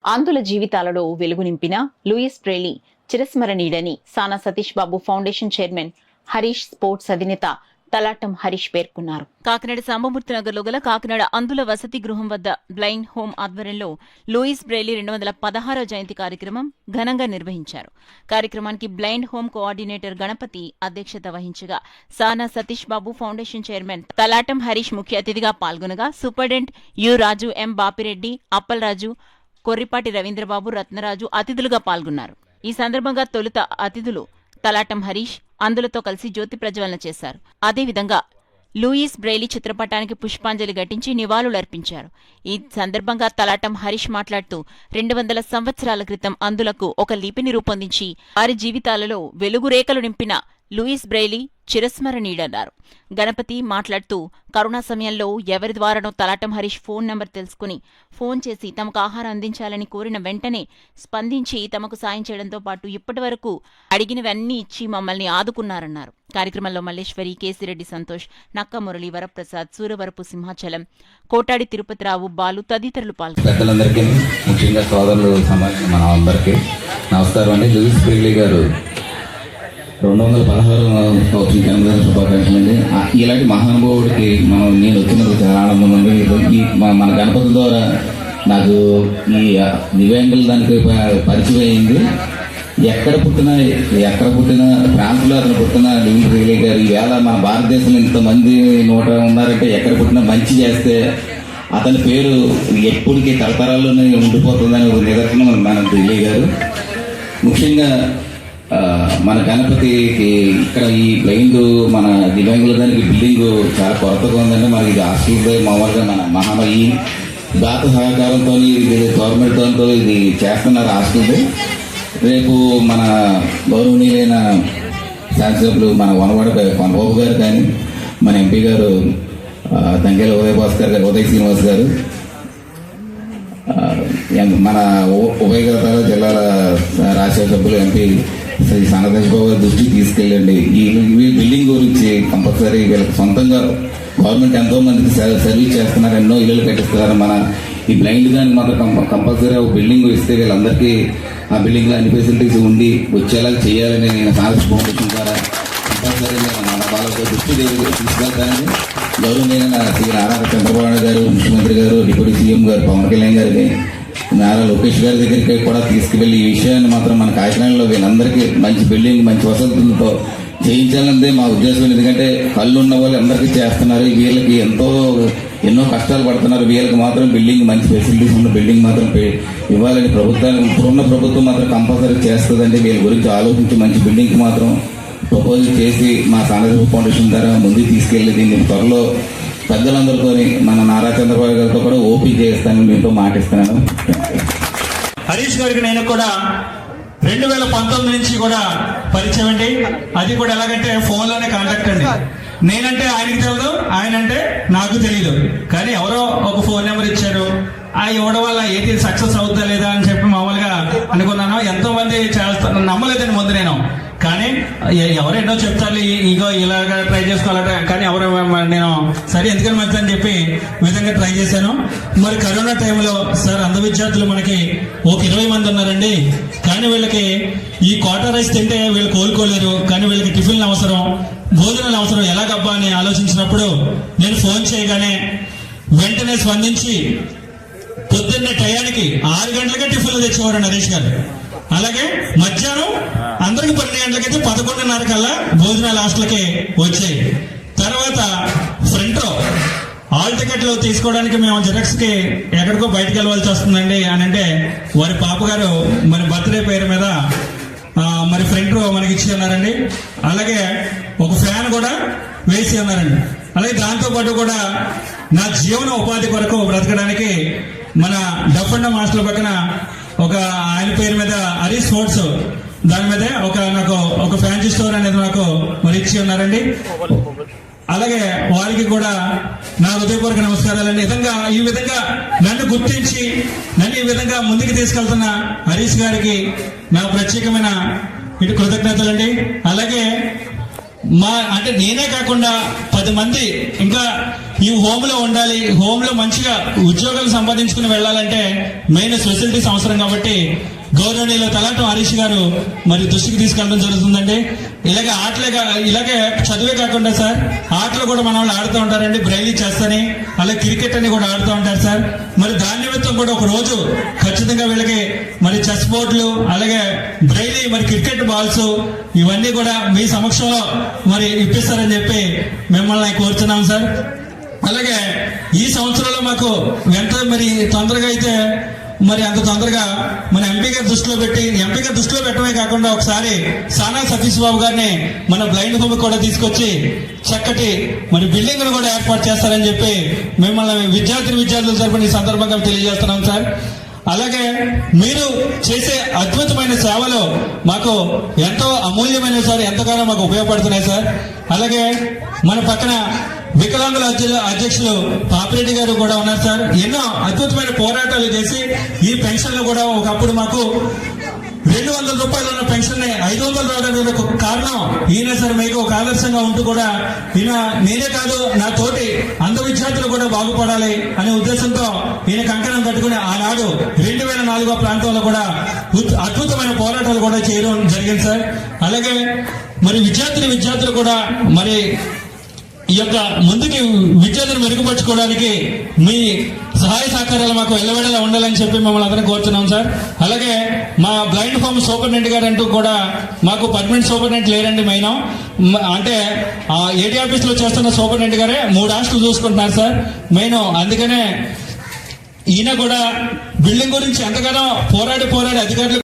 ఆంధ్రుల జీవితాలలో వెలుగు నింపిన లూయిస్ బ్రెయిలీ చిరస్మరణీయుడని సానా Satish Babu foundation chairman Harish sports అధినేత తలాటం హరీష్ పేర్కొన్నారు. కాకినాడ సాంబమూర్తి నగర్లో గల కాకినాడ అందుల వసతి గృహం వద్ద బ్లైండ్ హోమ్ ఆధ్వర్యంలో లూయిస్ బ్రెయిలీ 216వ జయంతి కార్యక్రమం ఘనంగా నిర్వహించారు. కార్యక్రమానికి బ్లైండ్ హోమ్ కోఆర్డినేటర్ గణపతి అధ్యక్షత వహించగా సానా సతీష్ బాబు ఫౌండేషన్ చైర్మన్ తలాటం హరీష్ ముఖ్య అతిథిగా పాల్గొనగా సూపరింటెండెంట్ యు రాజు, ఎం బాపిరెడ్డి, అప్పలరాజు, కొర్రిపాటి రవీంద్రబాబు, రత్నరాజు అతిథులుగా పాల్గొన్నారు. ఈ సందర్భంగా తొలుత అతిథులు తలాటం హరీష్ అందులతో కలిసి జ్యోతి ప్రజ్వలన చేశారు. అదేవిధంగా లూయిస్ బ్రెయిలీ చిత్రపటానికి పుష్పాంజలి ఘటించి నివాళులర్పించారు. ఈ సందర్భంగా తలాటం హరీష్ మాట్లాడుతూ 200 సంవత్సరాల క్రితం అందులకు ఒక లిపిని రూపొందించి వారి జీవితాలలో వెలుగురేఖలు నింపిన లూయిస్ బ్రెయిలీ చిరస్మరణీయుడన్నారు. గణపతి మాట్లాడుతూ కరోనా సమయంలో ఎవరి ద్వారానో తలాటం హరీష్ ఫోన్ నంబర్ తెలుసుకుని ఫోన్ చేసి తమకు ఆహారం అందించాలని కోరిన వెంటనే స్పందించి తమకు సాయం చేయడంతో పాటు ఇప్పటి వరకు అడిగినవన్నీ ఇచ్చి మమ్మల్ని ఆదుకున్నారన్నారు. కార్యక్రమంలో మల్లేశ్వరి, కేసిరెడ్డి సంతోష్, నక్క మురళి, వరప్రసాద్, సూరవరపు సింహాచలం, కోటాడి తిరుపతిరావు, బాలు తదితరులు పాల్గొన్నారు. నమస్కారం అండి. లూయిస్ బ్రెయిలీ గారు 216 జన్మదిన శుభాకాంక్షలు అండి. ఇలాంటి మహానుభావుడికి నేను వచ్చినందుకు చాలా ఆనందం అండి. మన గణపతి ద్వారా నాకు ఈ దివ్యాంగుల దానికి పరిచయం అయింది. ఎక్కడ పుట్టిన ఫ్రాన్స్లో అతను పుట్టిన లూయిస్ బ్రెయిలీ గారు ఈవేళ మన భారతదేశంలో ఇంతమంది ఉన్నారంటే ఎక్కడ పుట్టినా మంచి చేస్తే అతని పేరు ఎప్పటికీ తరతరాల్లోనే ఉండిపోతుందని ఒక నిదర్శనం మన బ్రెయిలీ గారు. ముఖ్యంగా మన గణపతికి ఇక్కడ ఈ బ్లైండ్ మన దివ్యాంగుల దానికి బిల్డింగ్ చాలా కొరతగా ఉందండి. మనకి ఇది హాస్టల్ మామూలుగా మన మహామయ్యి దాత సహకారంతో ఇది గవర్నమెంట్తో ఇది చేస్తున్నారు హాస్టల్. రేపు మన గౌరవనీయులైన శాసనసభ్యులు మన వనబాబు గారు కానీ మన ఎంపీ గారు తంగేల ఉదయ్ శ్రీనివాస్ గారు, మన ఉభయ గోదావరి జిల్లాల రాజ్యసభ సభ్యులు ఎంపీ శ్రీ సతీష్ బాబు గారి దృష్టికి తీసుకెళ్ళండి. ఈ బిల్డింగ్ గురించి కంపల్సరీ వీళ్ళకి సొంతంగా గవర్నమెంట్ ఎంతో మందికి సర్వీస్ చేస్తున్నారు, ఎన్నో ఇళ్ళు కట్టిస్తున్నారు. మన ఈ బ్లైండ్ గాని మాత్రం కంపల్సరీ ఒక బిల్డింగ్ ఇస్తే వీళ్ళందరికీ ఆ బిల్డింగ్లో అన్ని ఫెసిలిటీస్ ఉండి వచ్చేలాగా చేయాలని నేను సతీష్ ఫౌండేషన్ ద్వారా కంపల్సరీ మన వాళ్ళకు దృష్టి తీసుకెళ్తానని గౌరవనీయులైన శ్రీ నారా చంద్రబాబు నాయుడు గారు, ముఖ్యమంత్రి గారు, డిప్యూటీ సీఎం గారు పవన్ కళ్యాణ్ గారికి, నారా లోకేష్ గారి దగ్గరికి కూడా తీసుకువెళ్ళి ఈ విషయాన్ని మాత్రం మన కాకినాడలో వీళ్ళందరికీ మంచి బిల్డింగ్, మంచి వసతులతో చేయించాలన్నదే మా ఉద్దేశం. ఎందుకంటే కళ్ళు ఉన్న వాళ్ళు అందరికీ చేస్తున్నారు. వీళ్ళకి ఎన్నో కష్టాలు పడుతున్నారు. వీళ్ళకి మాత్రం బిల్డింగ్, మంచి ఫెసిలిటీస్ ఉన్న బిల్డింగ్ మాత్రం ఇవ్వాలని ఇప్పుడున్న ప్రభుత్వం మాత్రం కంపల్సరీ చేస్తుందండి. వీళ్ళ గురించి ఆలోచించి మంచి బిల్డింగ్కి మాత్రం ప్రపోజల్ చేసి మా సానదేవ ఫౌండేషన్ ద్వారా ముందుకు తీసుకెళ్లి దీన్ని త్వరలో పెద్దలందరితో మన నారా చంద్రబాబు గారితో కూడా ఓపీ చేస్తానని మీతో మాటిస్తున్నాను. హరీష్ గారికి నేను కూడా 2019 నుంచి కూడా పరిచయం అండి. అది కూడా ఎలాగంటే ఫోన్లోనే కాంటాక్ట్ అండి. నేనంటే ఆయనకి తెలియదు, ఆయన అంటే నాకు తెలియదు. కానీ ఎవరో ఒక ఫోన్ నెంబర్ ఇచ్చారు. ఆ ఇవ్వడం వల్ల ఏది సక్సెస్ అవుతా లేదా అని చెప్పి మామూలుగా అనుకున్నాను. ఎంతో మంది చేస్తాను, నమ్మలేదండి ముందు నేను. కానీ ఎవరెన్నో చెప్తారు, ఇగో ఇలాగ ట్రై చేసుకోవాలంటే, కానీ ఎవరు నేను సరే ఎందుకని మంచిదని చెప్పి విధంగా ట్రై చేశాను. మరి కరోనా టైంలో సార్ అంధ విద్యార్థులు మనకి ఒక 20 మంది ఉన్నారండి. కానీ వీళ్ళకి ఈ క్వార్టర్ రైస్ తింటే వీళ్ళు కోలుకోలేరు. కానీ వీళ్ళకి టిఫిన్లు అవసరం, భోజనాలు అవసరం. ఎలాగబ్బా అని ఆలోచించినప్పుడు నేను ఫోన్ చేయగానే వెంటనే స్పందించి పొద్దున్నే టయానికి 6 గంటలకే టిఫిన్లు తెచ్చేవాడు నరేష్ గారు. అలాగే మధ్యాహ్నం అందరికి 12 గంటలకైతే 11:30 కల్లా భోజనాలు హాస్టల్కి వచ్చాయి. తర్వాత ఫ్రంట్ రో హాల్ టికెట్లు తీసుకోవడానికి మేము జెరాక్స్ కి ఎక్కడికో బయటకు వెళ్ళవలసి వస్తుందండి అని అంటే వారి పాప గారు మరి బర్త్డే పేరు మీద మరి ఫ్రంట్ రో మనకి ఇచ్చి ఉన్నారండి. అలాగే ఒక ఫ్యాన్ కూడా వేసి ఉన్నారండి. అలాగే దాంతో పాటు కూడా నా జీవన ఉపాధి కొరకు బ్రతకడానికి మన డఫండ మాస్టర్ పక్కన ఒక ఆయన పేరు మీద హరీష్ స్పోర్ట్స్ దాని మీద నాకు ఒక ఫ్యాన్సీ స్టోర్ అనేది నాకు మరి ఇచ్చి ఉన్నారండి. అలాగే వారికి కూడా నా హృదయపూర్వక నమస్కారాలండి. ఈ విధంగా నన్ను గుర్తించి నన్ను ఈ విధంగా ముందుకు తీసుకెళ్తున్న హరీష్ గారికి నా ప్రత్యేకమైన కృతజ్ఞతలండి. అలాగే నేనే కాకుండా 10 మంది ఇంకా ఈ హోమ్ లో ఉండాలి, హోమ్ లో మంచిగా ఉద్యోగాలు సంపాదించుకుని వెళ్ళాలంటే మెయిన్ ఫెసిలిటీస్ అవసరం కాబట్టి గౌరవనీయులు తలాటం హరీష్ గారు మరి దృష్టికి తీసుకెళ్ళడం జరుగుతుందండి. ఇలాగే చదువే కాకుండా సార్ ఆటలు కూడా మన వాళ్ళు ఆడుతూ ఉంటారండి, బ్రైలీ చేస్తని, అలాగే క్రికెట్ అని కూడా ఆడుతూ ఉంటారు సార్. మరి దాని నిమిత్తం కూడా ఒక రోజు ఖచ్చితంగా వీళ్ళకి మరి చెస్ బోర్డులు, అలాగే బ్రైలీ, మరి క్రికెట్ బాల్స్ ఇవన్నీ కూడా మీ సమక్షంలో మరి ఇప్పిస్తారని చెప్పి మిమ్మల్ని కోరుతున్నాం సార్. అలాగే ఈ సంవత్సరంలో మాకు ఎంత మరి తొందరగా అయితే మరి అంత తొందరగా మన ఎంపీ గారి దృష్టిలో పెట్టడమే కాకుండా ఒకసారి సానా సతీష్ బాబు గారిని మన బ్లైండ్ హోమ్ కూడా తీసుకొచ్చి చక్కటి మరి బిల్డింగ్ కూడా ఏర్పాటు చేస్తారని చెప్పి మిమ్మల్ని విద్యార్థుల తరపున ఈ సందర్భంగా తెలియజేస్తున్నాం సార్. అలాగే మీరు చేసే అద్భుతమైన సేవలు మాకు ఎంతో అమూల్యమైన సార్, ఎంతగానో మాకు ఉపయోగపడుతున్నాయి సార్. అలాగే మన పక్కన వికలాంగుల అధ్యక్షులు పాపిరెడ్డి గారు కూడా ఉన్నారు సార్. ఎన్నో అద్భుతమైన పోరాటాలు చేసి ఈ పెన్షన్లు కూడా ఒకప్పుడు మాకు 200 రూపాయలు ఉన్న పెన్షన్ ని 500 రావడానికి కారణం ఈయన సార్. మీకు ఒక ఆదర్శంగా ఉంటూ కూడా ఈయన నేనే కాదు నా తోటి అంధ విద్యార్థులు కూడా బాగుపడాలి అనే ఉద్దేశంతో ఈయన కంకణం కట్టుకుని ఆనాడు 2004 ప్రాంతంలో కూడా అద్భుతమైన పోరాటాలు కూడా చేయడం జరిగింది సార్. అలాగే మరి విద్యార్థులు కూడా మరి ఈ యొక్క ముందుకి విద్యార్థులు మెరుగుపరచుకోవడానికి మీ సహాయ సహకారాలు మాకు ఎల్లవేళలా ఉండాలని చెప్పి మమ్మల్ని అందరం కోరుతున్నాం సార్. అలాగే మా బ్లైండ్ హోమ్ సూపరింటెండెంట్ గారు అంటూ కూడా మాకు పర్మనెంట్ సూపరింటెండెంట్ లేరండి. మెయిన్ అంటే ఏడీ ఆఫీస్ లో చేస్తున్న సూపరింటెండెంట్ గారే 3 హాస్టల్ చూసుకుంటున్నారు సార్. మెయిన్ అందుకనే ఈయన కూడా బిల్డింగ్ గురించి ఎంతగానో పోరాడి అధికారులు